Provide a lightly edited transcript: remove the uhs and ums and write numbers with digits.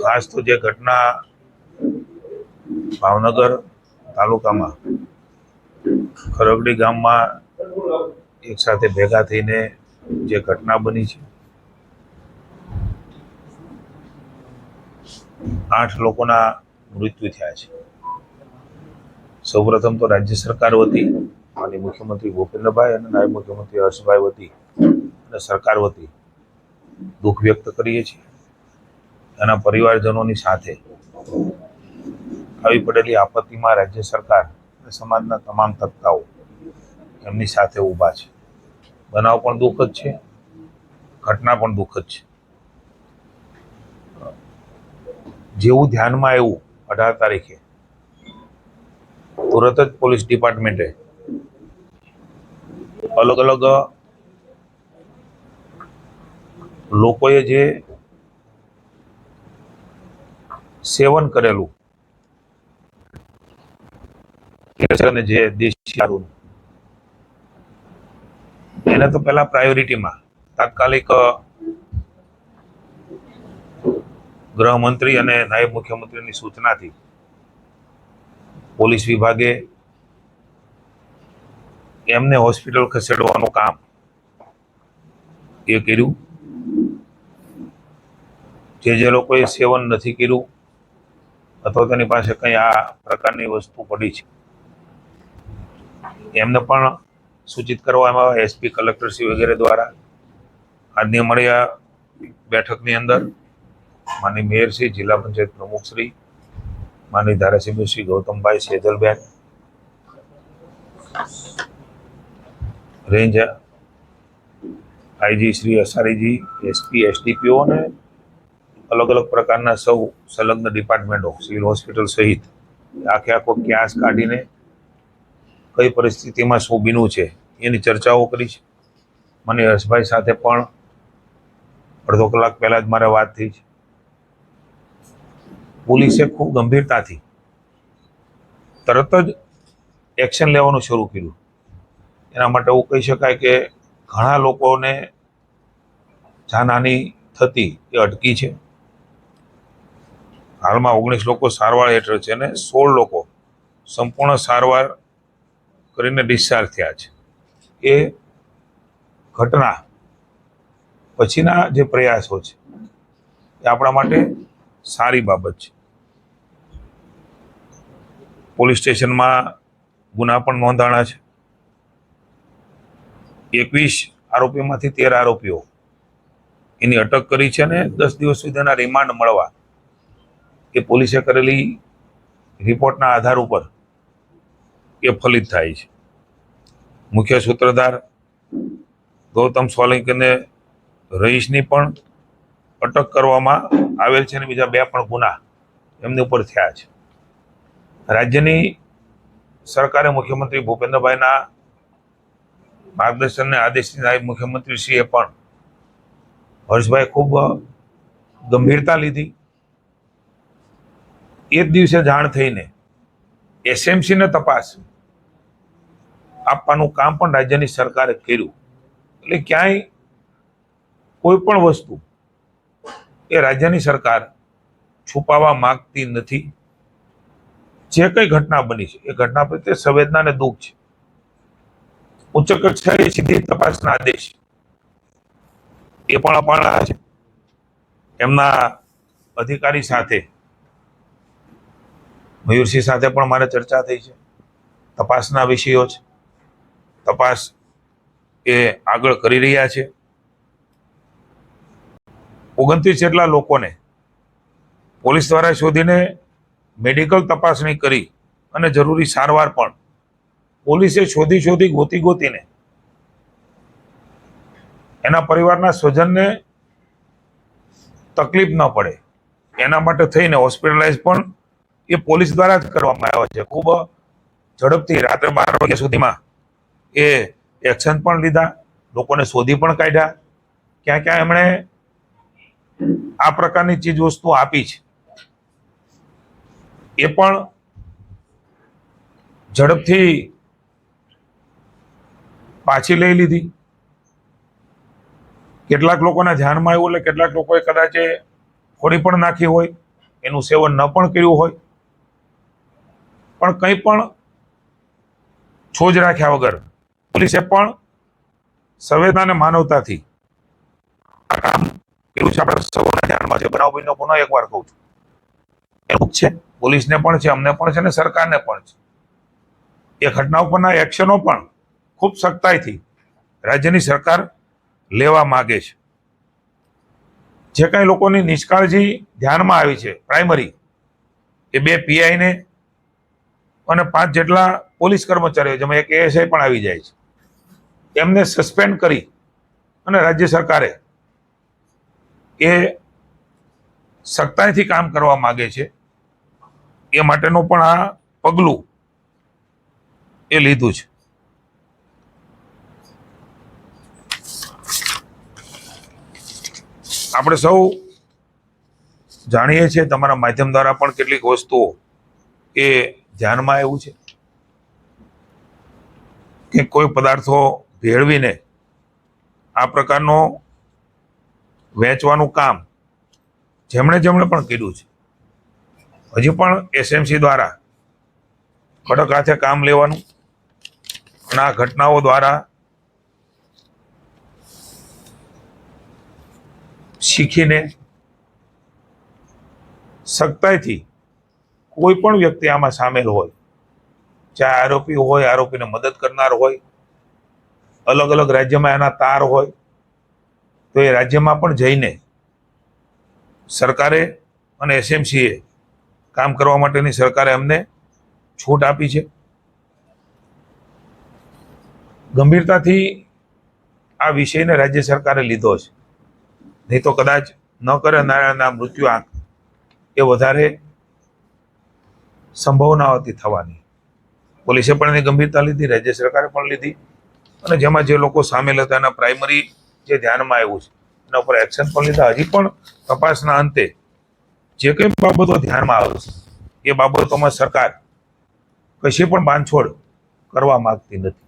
ખાસ તો જે ઘટના ભાવનગર તાલુકામાં ખરગડી ગામમાં એક સાથે ભેગા થઈને જે ઘટના બની છે, 8 લોકોના મૃત્યુ થયા છે. સૌપ્રથમ તો રાજ્ય સરકાર વતી માનનીય મુખ્યમંત્રી ભૂપેન્દ્રભાઈ અને નાયબ મુખ્યમંત્રી હર્ષભાઈ વતી અને સરકાર વતી દુઃખ વ્યક્ત કરીએ છીએ. એના પરિવારજનોની સાથે આવી પડેલી આપત્તિમાં રાજ્ય સરકાર અને સમાજના તમામ તબક્કાઓ એમની સાથે ઊભા છે. બનાવ પણ દુઃખદ છે, ઘટના પણ દુઃખદ છે. જેવું ધ્યાનમાં આવ્યું 18 તારીખે તુરત જ પોલીસ ડિપાર્ટમેન્ટે અલગ અલગ લોકોએ જે સેવન કરેલું અને જે દેશી દારૂ એને તો પહેલા પ્રાયોરિટીમાં તાત્કાલિક ગૃહમંત્રી અને નાયબ મુખ્યમંત્રીની સૂચનાથી પોલીસ વિભાગે એમને હોસ્પિટલ ખસેડવાનું કામ એ કર્યું. જે લોકોએ સેવન નથી કર્યું અથવા તેની પાસે કંઈ આ પ્રકારની વસ્તુ પડી છે એમને પણ સૂચિત કરવામાં આવે. એસપી, કલેક્ટરશ્રી વગેરે દ્વારા આજની મળ્યા બેઠકની અંદર માનનીય મેયરશ્રી, જિલ્લા પંચાયત પ્રમુખશ્રી, માનનીય ધારાસભ્ય Shri Gautambhai Sejalben, range IG Shri Asariji, SP, SDPO અને અલગ અલગ પ્રકારના સૌ સંલગ્ન ડિપાર્ટમેન્ટો, સિવિલ હોસ્પિટલ સહિત આખો ક્યાસ કાઢીને કઈ પરિસ્થિતિમાં શું બીનું છે એની ચર્ચાઓ કરી છે. મને હર્ષભાઈ સાથે પણ અડધો કલાક પહેલા જ મારે વાત થઈ છે. પોલીસે ખૂબ ગંભીરતાથી તરત જ એક્શન લેવાનું શરૂ કર્યું. એના માટે એવું કહી શકાય કે ઘણા લોકોને જાનહાનિ થતી એ અટકી છે. હાલમાં 19 લોકો સારવાર હેઠળ છે અને 16 લોકો સંપૂર્ણ સારવાર કરીને ડિસ્ચાર્જ થયા છે. એ ઘટના પછીના જે પ્રયાસો છે એ આપણા માટે સારી બાબત છે. પોલીસ સ્ટેશનમાં ગુના પણ નોંધાણા છે. 21 આરોપીમાંથી 13 આરોપીઓ એની અટક કરી છે અને 10 દિવસ સુધીના રિમાન્ડ મળવા એ પોલીસે કરેલી રિપોર્ટના આધાર ઉપર એ ફલિત થાય છે. મુખ્ય સૂત્રધાર ગૌતમ સોલંકીને રહીશની પણ અટક કરવામાં આવેલ છે અને બીજા 2 પણ ગુના એમની ઉપર થયા છે. રાજ્યની સરકારે મુખ્યમંત્રી ભૂપેન્દ્રભાઈના માર્ગદર્શન અને આદેશથી નાયબ મુખ્યમંત્રીશ્રીએ પણ હર્ષભાઈ ખૂબ ગંભીરતા લીધી. એ જ દિવસે જાણ થઈને એસએમસીને તપાસ આપવાનું કામ પણ રાજ્યની સરકારે કર્યું. એટલે ક્યાંય કોઈ પણ વસ્તુ એ રાજ્યની સરકાર છુપાવવા માંગતી નથી. જે કઈ ઘટના બની છે એ ઘટના પ્રત્યે સંવેદના અને દુઃખ છે. ઉચ્ચ કક્ષાએ સીધી તપાસના આદેશ એ પણ અપાણા છે. એમના અધિકારી સાથે મયુરસિંહ સાથે પણ મારે ચર્ચા થઈ છે. તપાસના વિષયો છે, તપાસ એ આગળ કરી રહ્યા છે. 29 જેટલા લોકોને પોલીસ દ્વારા શોધીને મેડિકલ તપાસણી કરી અને જરૂરી સારવાર પણ પોલીસે શોધી ગોતીને એના પરિવારના સ્વજનને તકલીફ ન પડે એના માટે થઈને હોસ્પિટલાઇઝ પણ એ પોલીસ દ્વારા જ કરવામાં આવ્યો છે. ખૂબ ઝડપથી રાત્રે 12 વાગ્યા સુધીમાં એ એક્શન પણ લીધા, લોકોને શોધી પણ કાઢ્યા. ક્યાં ક્યાં એમણે આ પ્રકારની ચીજ વસ્તુ આપી છે એ પણ ઝડપથી પાછી લઈ લીધી. કેટલાક લોકોના ધ્યાનમાં આવ્યું એટલે કેટલાક લોકોએ કદાચ ફોડી પણ નાખી હોય. એનું સેવન ન પણ કર્યું હોય, પણ કંઈ પણ છોજ રાખ્યા વગર પોલીસે પણ સંવેદના અને માનવતાથી આ કામ કર્યું છે. આપણે સૌના ધ્યાનમાં છે. બનાવ બન્યો પુનઃ એકવાર કહું છું, એવું જ છે. પોલીસને પણ છે, અમને પણ છે, અને સરકારને પણ છે. એ ઘટના ઉપરના એક્શનો પણ ખૂબ સખ્તાઈથી રાજ્યની સરકાર લેવા માંગે છે. જે કઈ લોકોની નિષ્કાળજી ધ્યાનમાં આવી છે, પ્રાઇમરી એ 2 PI ને અને 5 જેટલા પોલીસ કર્મચારીઓ, જેમાં એક ASI પણ આવી જાય છે, એમને સસ્પેન્ડ કરી અને રાજ્ય સરકારે એ સખ્તાઈથી કામ કરવા માંગે છે. એ માટેનું પણ આ પગલું એ લીધું છે. આપણે સૌ જાણીએ છીએ, તમારા માધ્યમ દ્વારા પણ કેટલીક વસ્તુઓ એ ધ્યાનમાં આવ્યું છે કે કોઈ પદાર્થો ભેળવીને આ પ્રકારનો વેચવાનું કામ જેમણે પણ કર્યું છે, હજી પણ SMC દ્વારા કડક હાથે કામ લેવાનું અને આ ઘટનાઓ દ્વારા શીખીને સખ્તાઈથી કોઈ પણ વ્યક્તિ આમાં સામેલ હોય, ચાહે આરોપી હોય, આરોપીને મદદ કરનાર હોય, અલગ અલગ રાજ્યમાં એના તાર હોય, તો એ રાજ્યમાં પણ જઈને સરકારે અને SMCએ કામ કરવા માટેની સરકારે અમને છૂટ આપી છે. ગંભીરતાથી આ વિષયને રાજ્ય સરકારે લીધો છે, નહીં તો કદાચ ન કરે નારાયણના મૃત્યુ આંક એ વધારે સંભાવના હતી થવાની. પોલીસે પણ એની ગંભીરતા લીધી, રાજ્ય સરકારે પણ લીધી, અને જેમાં જે લોકો સામેલ હતા એના પ્રાઇમરી જે ધ્યાનમાં આવ્યું છે એના ઉપર એક્શન પણ લીધા. હજી પણ તપાસના અંતે જે કંઈ બાબતો ધ્યાનમાં આવશે એ બાબતોમાં સરકાર કશી પણ બાંધછોડ કરવા માંગતી નથી.